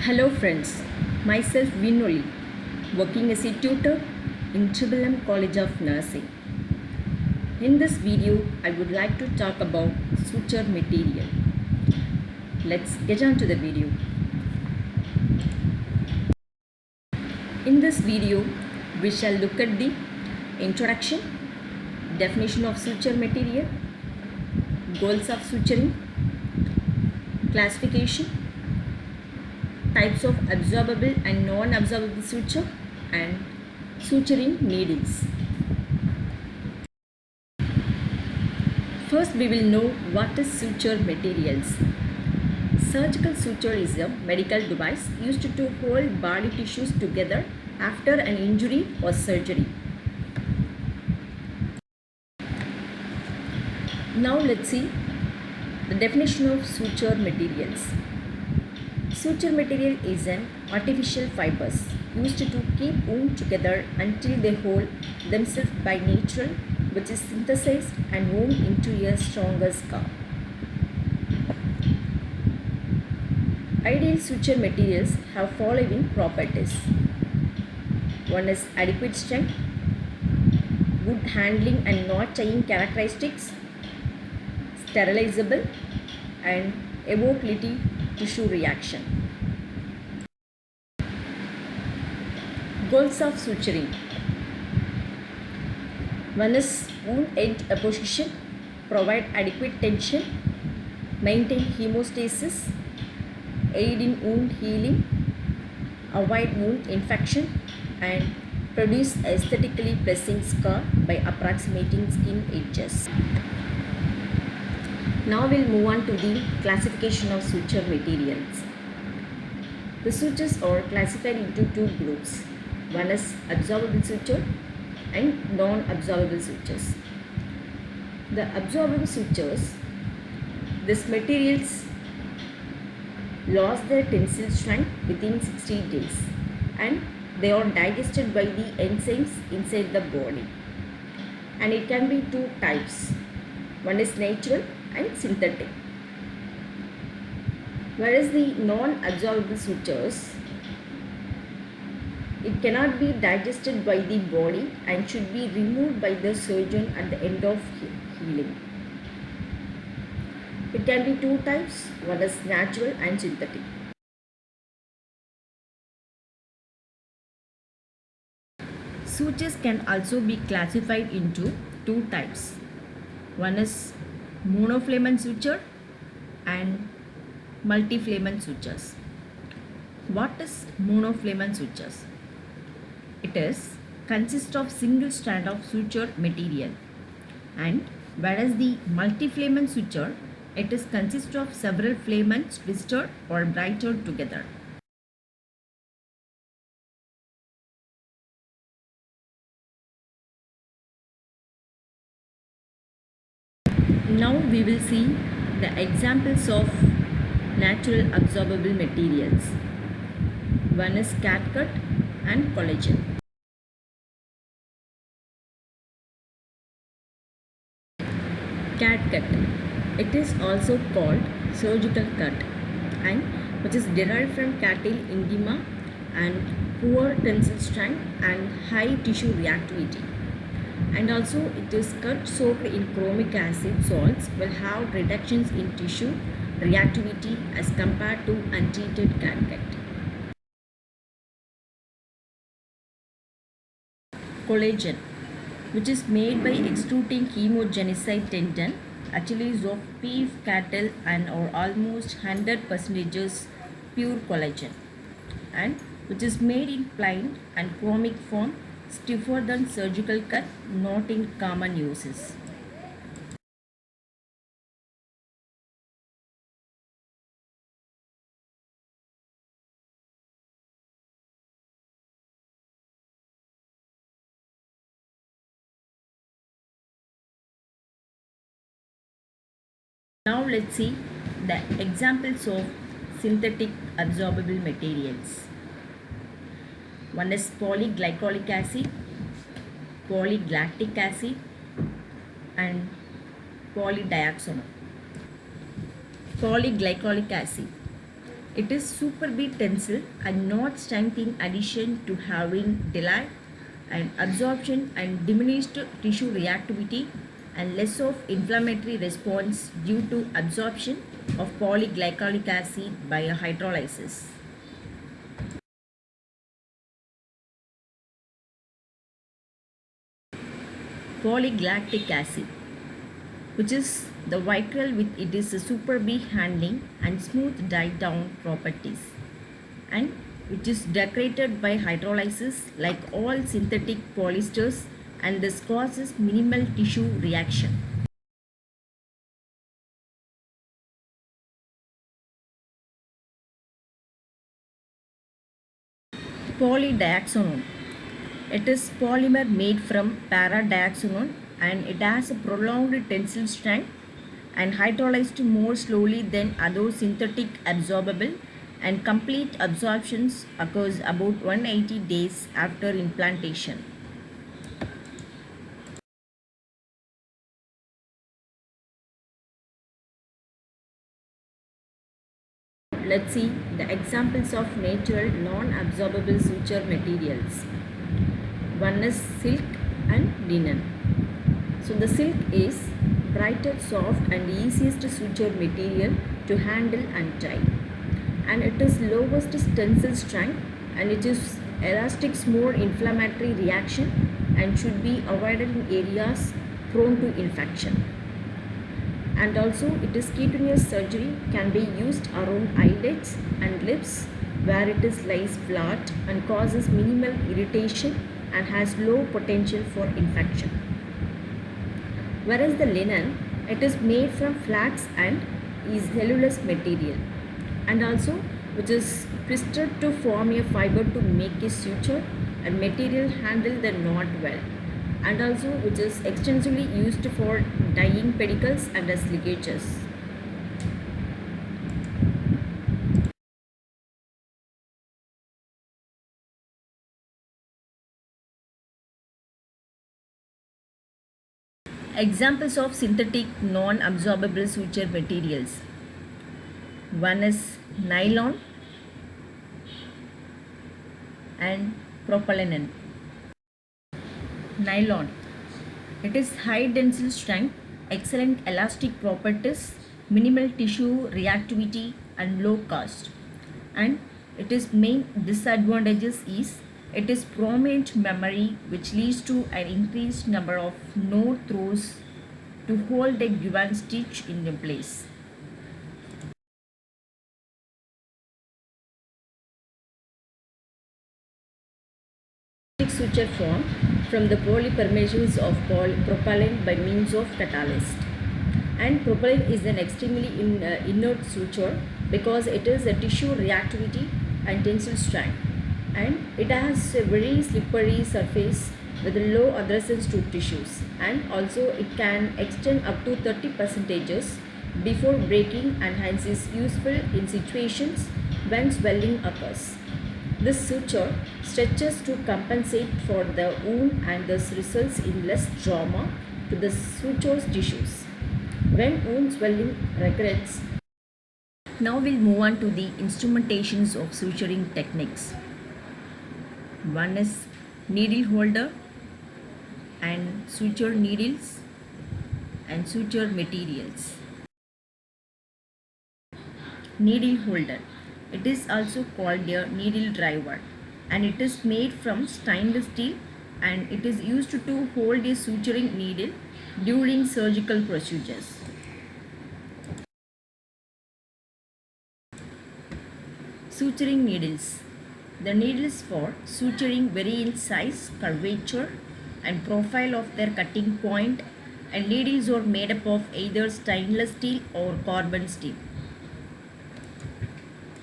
Hello friends, myself Vinoli, working as a tutor in Triple M College of Nursing. In this video, I would like to talk about suture material. Let's get on to the video. In this video, we shall look at the introduction, definition of suture material, goals of suturing, classification, types of absorbable and non-absorbable suture, and suturing needles. First, we will know what is suture materials. Surgical suture is a medical device used to hold body tissues together after an injury or surgery. Now let's see the definition of suture materials. Suture material is an artificial fibers used to keep wound together until they hold themselves by nature, which is synthesized and wound into a stronger scar. Ideal suture materials have following properties. One is adequate strength, good handling and not tying characteristics, sterilizable, and evoke little tissue reaction. Goals of suturing. One is wound edge apposition, provide adequate tension, maintain hemostasis, aid in wound healing, avoid wound infection, and produce aesthetically pleasing scar by approximating skin edges. Now we'll move on to the classification of suture materials. The sutures are classified into two groups. One is absorbable suture and non-absorbable sutures. The absorbable sutures, these materials lost their tensile strength within 60 days and they are digested by the enzymes inside the body. And it can be two types. One is natural and synthetic. Whereas the non-absorbable sutures, it cannot be digested by the body and should be removed by the surgeon at the end of healing. It can be two types, one is natural and synthetic. Sutures can also be classified into two types. One is monofilament suture and multifilament sutures. What is monofilament sutures? It consists of single strand of suture material, and whereas the multifilament suture, it consists of several filaments twisted or braided together. Now we will see the examples of natural absorbable materials. One is catgut and collagen. Catgut. It is also called surgical cut and which is derived from cattle intima and poor tensile strength and high tissue reactivity. And also it is cut soaked in chromic acid salts will have reductions in tissue reactivity as compared to untreated catgut. Collagen, which is made by extruding hemogenicide tendon, actually is of beef, cattle and or almost 100% pure collagen, and which is made in plain and chromic form, stiffer than surgical cut, not in common uses. Now let's see the examples of synthetic absorbable materials. One is polyglycolic acid, polylactic acid and polydioxanone. Polyglycolic acid. It is super bead tensile and not strength in addition to having delay and absorption and diminished tissue reactivity and less of inflammatory response due to absorption of polyglycolic acid by hydrolysis. Polyglycolic acid, which is the Vicryl with it is a super big handling and smooth die down properties, and which is decorated by hydrolysis like all synthetic polyesters, and this causes minimal tissue reaction. Polydioxanone. It is polymer made from para-dioxanone and it has a prolonged tensile strength and hydrolyzed more slowly than other synthetic absorbable, and complete absorptions occurs about 180 days after implantation. Let's see the examples of natural non-absorbable suture materials. One is silk and linen. So the silk is brighter, soft and easiest suture material to handle and tie, and it is lowest tensile strength and it is elastic more inflammatory reaction and should be avoided in areas prone to infection. And also it is cutaneous surgery can be used around eyelids and lips where it is lies flat and causes minimal irritation and has low potential for infection. Whereas the linen, it is made from flax and is cellulose material, and also which is twisted to form a fiber to make a suture, and material handle the knot well, and also which is extensively used for dyeing pedicles and as ligatures. Examples of synthetic non-absorbable suture materials. One is nylon and propylene. Nylon. It is high tensile strength, excellent elastic properties, minimal tissue reactivity and low cost. And its main disadvantages is it is prominent memory which leads to an increased number of no throws to hold a given stitch in place. Suture form from the polypermeations of propylene by means of catalyst. And propylene is an extremely inert suture because it is a tissue reactivity and tensile strength, and it has a very slippery surface with low adherence to tissues, and also it can extend up to 30% before breaking and hence is useful in situations when swelling occurs. This suture stretches to compensate for the wound and thus results in less trauma to the suture's tissues when wound swelling recurs. Now we'll move on to the instrumentations of suturing techniques. One is needle holder and suture needles and suture materials. Needle holder. It is also called a needle driver and it is made from stainless steel and it is used to hold a suturing needle during surgical procedures. Suturing needles. The needles for suturing vary in size, curvature and profile of their cutting point, and needles are made up of either stainless steel or carbon steel.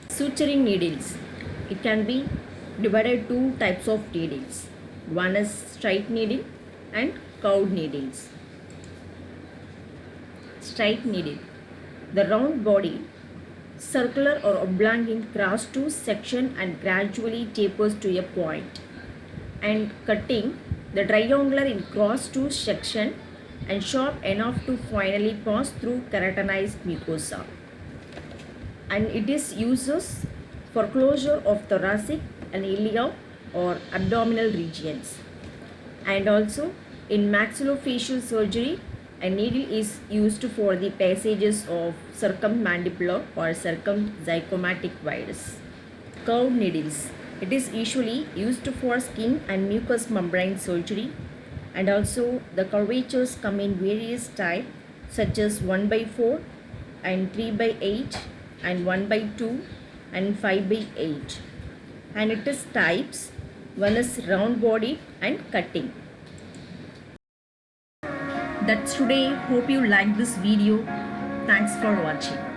Suturing needles. It can be divided two types of needles. One is straight needle and curved needles. Straight needle. The round body, circular or oblong in cross to section and gradually tapers to a point. And cutting, the triangular in cross to section and sharp enough to finally pass through keratinized mucosa. and it is uses for closure of thoracic and iliac or abdominal regions. And also in maxillofacial surgery, a needle is used for the passages of circummandibular or circumzygomatic virus. Curved needles. It is usually used for skin and mucous membrane surgery, and also the curvatures come in various types such as 1 by 4 and 3 by 8 and 1 by 2 and 5 by 8, and it is types. One is round bodied and cutting. That's today. Hope you liked this video. Thanks for watching.